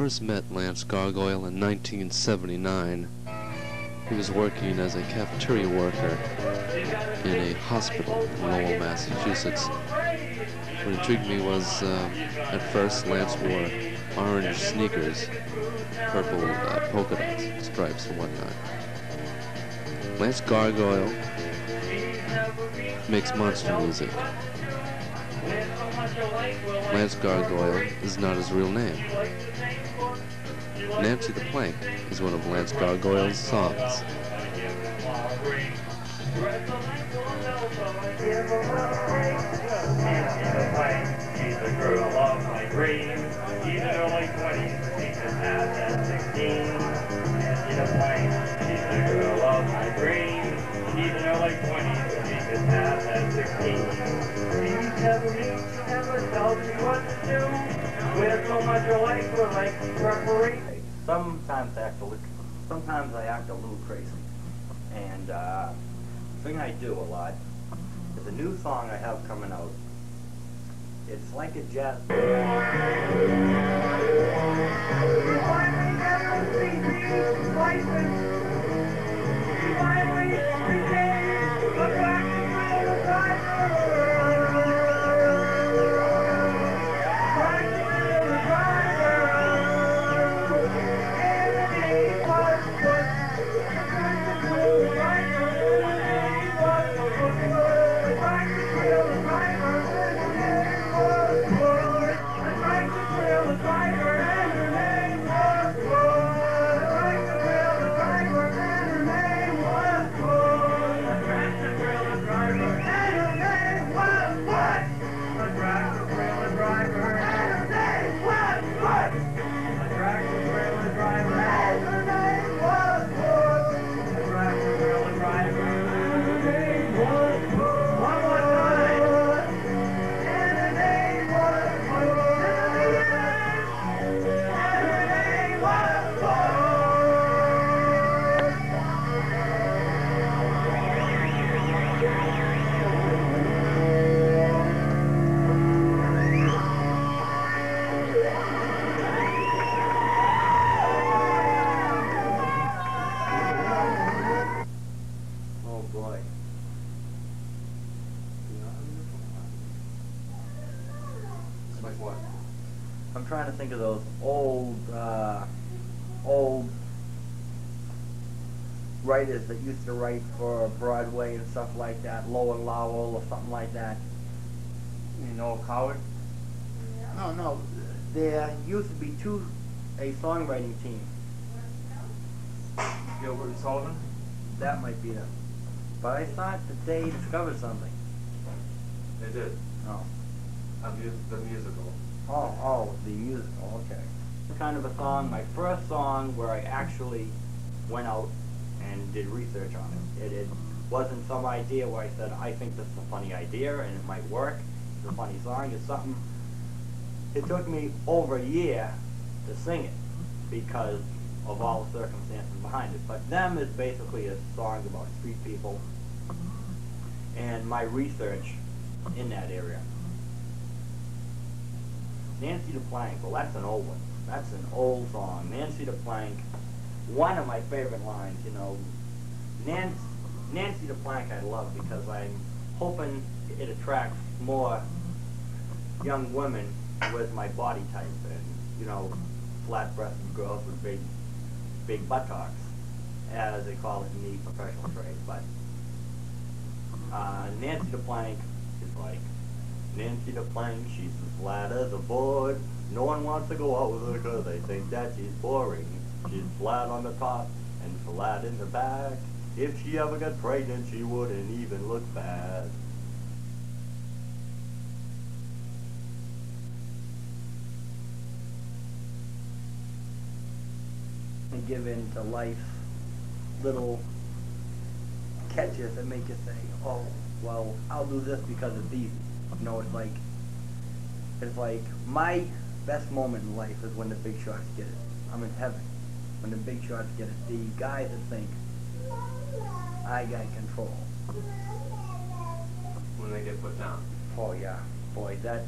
first met Lance Gargoyle in 1979, he was working as a cafeteria worker in a hospital in Lowell, Massachusetts. What intrigued me was, at first, Lance wore orange sneakers, purple polka dots, stripes and whatnot. Lance Gargoyle makes monster music. Lance Gargoyle is not his real name. Nancy the Plank is one of Lance Gargoyle's songs. She's the girl of my dreams. She's in her late 20s, she just had at 16. Nancy the Plank, she's the girl of my dreams. She's in her late 20s, she just had at 16. She never tells me what to do. We're so much alike, we're like referees. Sometimes I act a little crazy. And the thing I do a lot is a new song I have coming out. It's like a jazz. I'm trying to think of those old writers that used to write for Broadway and stuff like that, Low and Lowell or something like that. You know Coward? No, there used to be a songwriting team. Gilbert and Sullivan? That might be them. But I thought that they discovered something. They did. Oh. The musical. Oh, the musical, okay. Kind of a song, my first song where I actually went out and did research on it. It wasn't some idea where I said, I think this is a funny idea and it might work. It's a funny song. It's something, it took me over a year to sing it because of all the circumstances behind it. But Them is basically a song about street people and my research in that area. Nancy the Plank, well that's an old one. That's an old song. Nancy the Plank, one of my favorite lines, you know. Nancy the Plank I love because I'm hoping it attracts more young women with my body type and, you know, flat-breasted girls with big buttocks, as they call it in the professional trade. But Nancy the Plank is like, Nancy the Plank, she's as flat as a board. No one wants to go out with her because they think that she's boring. She's flat on the top and flat in the back. If she ever got pregnant, she wouldn't even look bad. And give in to life's little catches that make you say, oh, well, I'll do this because it's easy. You know, it's like my best moment in life is when the big shots get it. I'm in heaven when the big shots get it. The guys that think I got control. When they get put down. Oh yeah, boy, that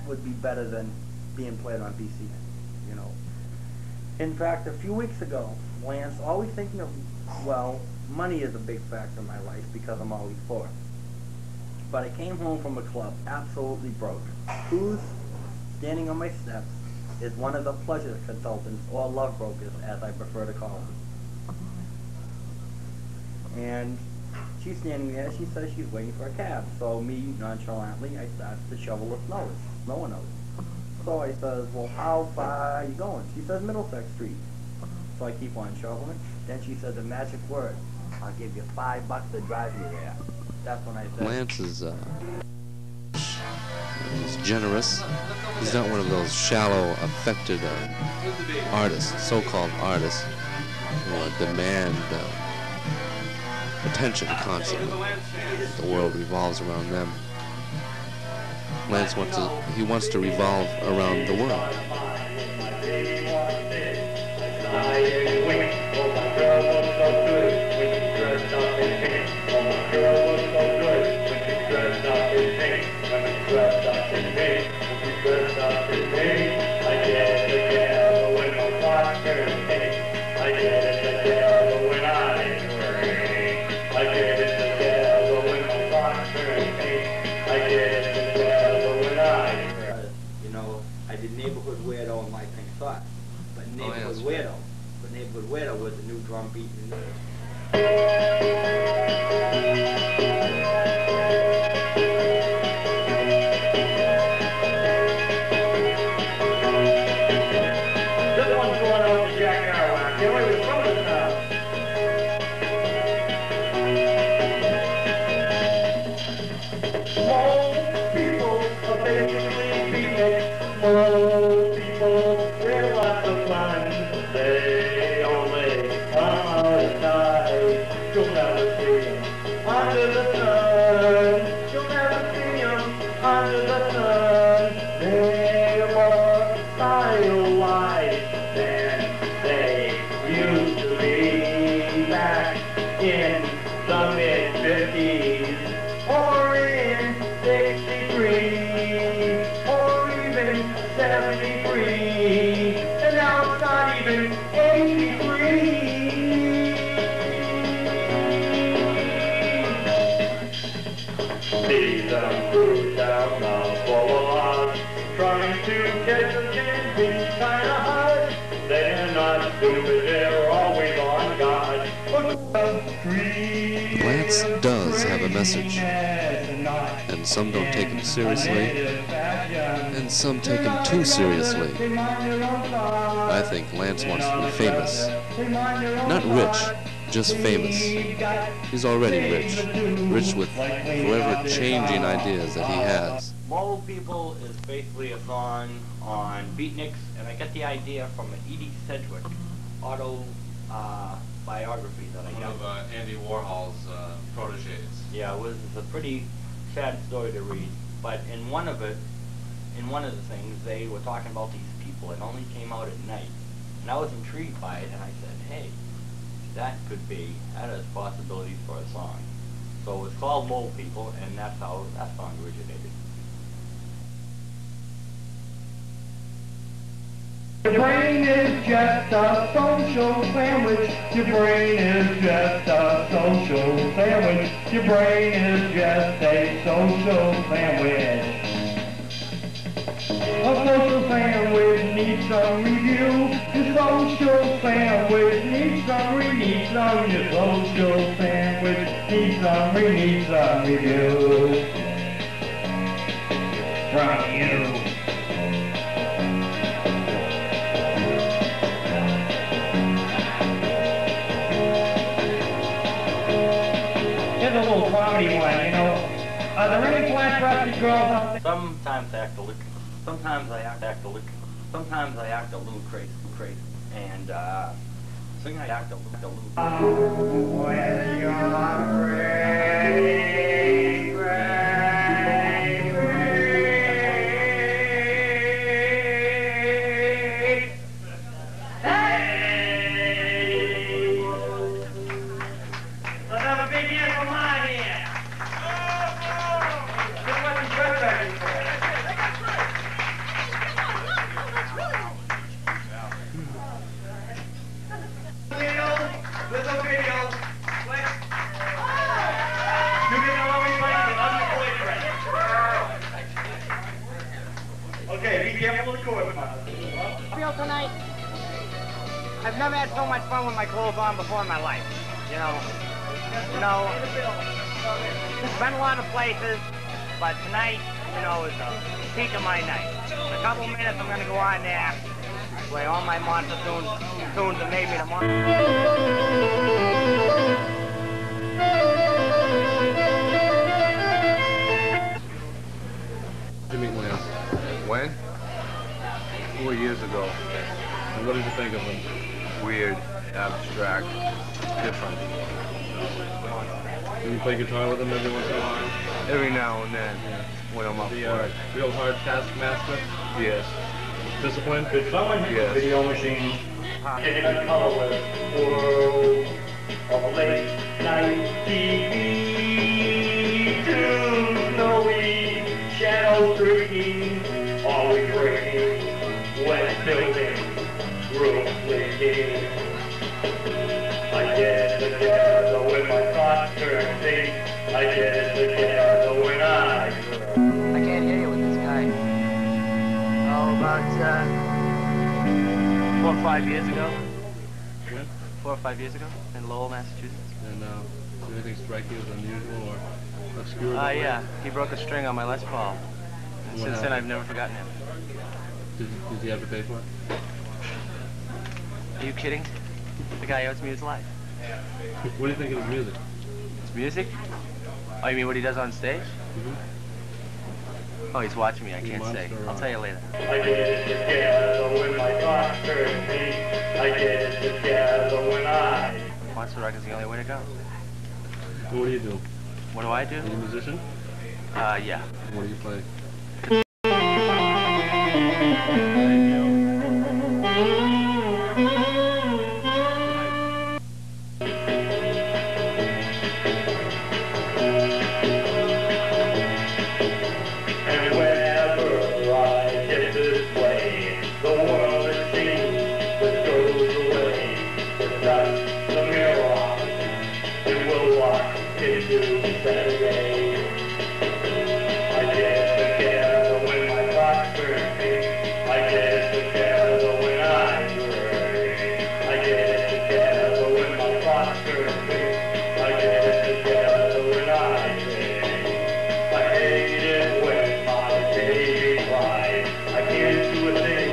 would be better than being played on BCN, you know. In fact, a few weeks ago, Lance, always thinking of, well, money is a big factor in my life because I'm always poor. But I came home from a club absolutely broke. Who's standing on my steps is one of the pleasure consultants, or love brokers, as I prefer to call them. And she's standing there, she says she's waiting for a cab. So me, nonchalantly, I start to shovel the snow. It's snowing out. So I says, well, how far are you going? She says Middlesex Street. So I keep on shoveling. Then she said the magic word, I'll give you $5 to drive you there. That's when I said... Lance is he's generous. He's not one of those shallow, affected artists, so-called artists, who demand attention constantly. The world revolves around them. Lance wants to revolve around the world. Neighborhood Weirdo and My Pink Thought. But Neighborhood Weirdo was a new drum beat in the This one's going out to Jack Gargoyle. I can't wait to throw this now. Most people are basically beatniks. Most people, they're lots of fun. They only come out at night. You'll never see them under the sun. You'll never see them under the sun. They're more stylized than they used to be back in the mid-50s or in 63 or even 73, and now it's not even 83. See them cruise down the boulevard, trying to catch a chance, being kinda hard. They're not stupid, they're always on guard. Lance does have a message, and some don't take him seriously, and some take him too seriously. I think Lance wants to be famous. Not rich, just famous. He's already rich. Rich with forever changing ideas that he has. Mole People is basically a song on beatniks, and I got the idea from an Edie Sedgwick biography that I got. One of Andy Warhol's proteges. Yeah, it's a pretty sad story to read, but in one of the things, they were talking about these people. It only came out at night, and I was intrigued by it, and I said, hey, that has possibilities for a song. So it's called Mole People, and that's how that song originated. Your brain is just a social sandwich. Your brain is just a social sandwich. Your brain is just a social sandwich. A social sandwich needs some review. Your social sandwich needs some your social sandwich needs some review from you. Here's a little comedy one, you know. Are there any flat-breasted girls out there? Sometimes I act a little crazy, and singing I act a little. When you're ready, ready, ready. Hey! Let's have a big hand for mine here. This wasn't good back before. tonight, I've never had so much fun with my clothes on before in my life. You know, been a lot of places, but tonight, you know, is the peak of my night. In a couple minutes, I'm gonna go on there, play all my monster tunes that made me the You meet Lance. When? 4 years ago. And what did you think of him? Weird, abstract, different. Do you play guitar with him every once in a while? Every now and then, when I'm up The for it. real hard taskmaster? Yes. Disciplined? Did someone hit Yes. the video machine in a colorless world of late night TV? Too snowy, shadows creaking, always breaking, wet building, roof leaking. I get together when my thoughts turn big. I get together when I I can't hear you with this guy. Oh, about 4 or 5 years ago. When? 4 or 5 years ago in Lowell, Massachusetts. And did anything strike you as unusual or obscure? Yeah, he broke a string on my Les Paul. And What since then, happened? I've never forgotten him. Did he have to pay for it? Are you kidding? The guy owes me his life. What do you think of his music? His music? Oh, you mean what he does on stage? Oh, he's watching me. I can't say. monster, I'll tell you later. I get together when my thoughts turn big. I get together when I Monster Rock is the only way to go. And what do you do? What do I do? Are you a musician? Yeah. What do you play? and whenever I get this way, the world it seems that goes away. The dust, the mirror, it will walk into Saturday. I get together when my thoughts turn big. I get together when I drink. I get together when my thoughts turn big. I get together when I drink. I hate it when my baby cries. I can't do a thing.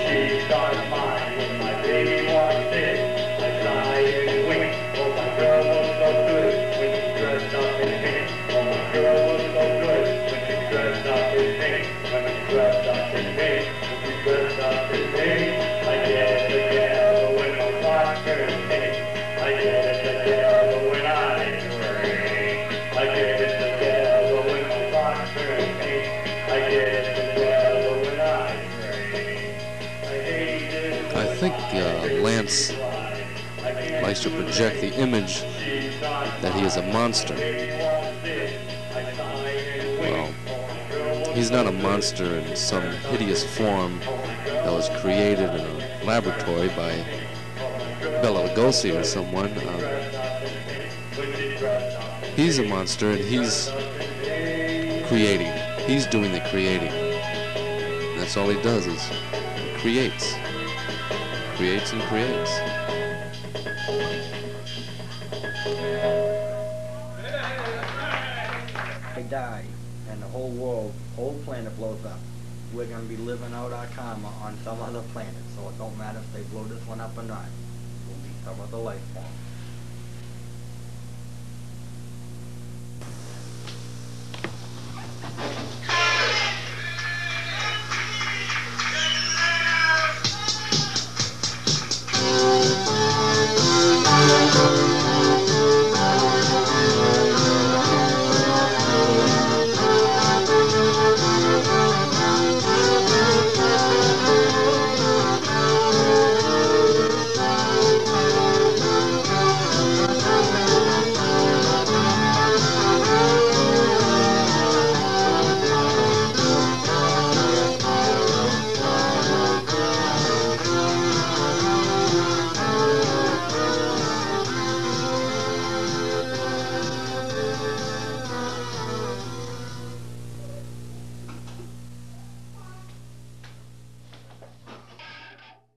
She starts mine when my baby wants it. I sigh and wink. Oh, my girl looks so good when she's dressed up in pink. Oh, my girl looks so good when she's dressed up in pink. When she's dressed up in pink. When she's dressed up in pink. I get together when my thoughts turn pink. I get together when I drink. I get together when my thoughts turn pink. I get together when I drink. I hate it I think Lance likes to project the image that he is a monster. Well, he's not a monster in some hideous form that was created in a laboratory by Bela Lugosi or someone. He's a monster and he's creating. He's doing the creating. And that's all he does is he creates. Creates and creates. I die, and the whole world, whole planet blows up. We're gonna be living out our karma on some other planet, so it don't matter if they blow this one up or not. We'll be some other life form.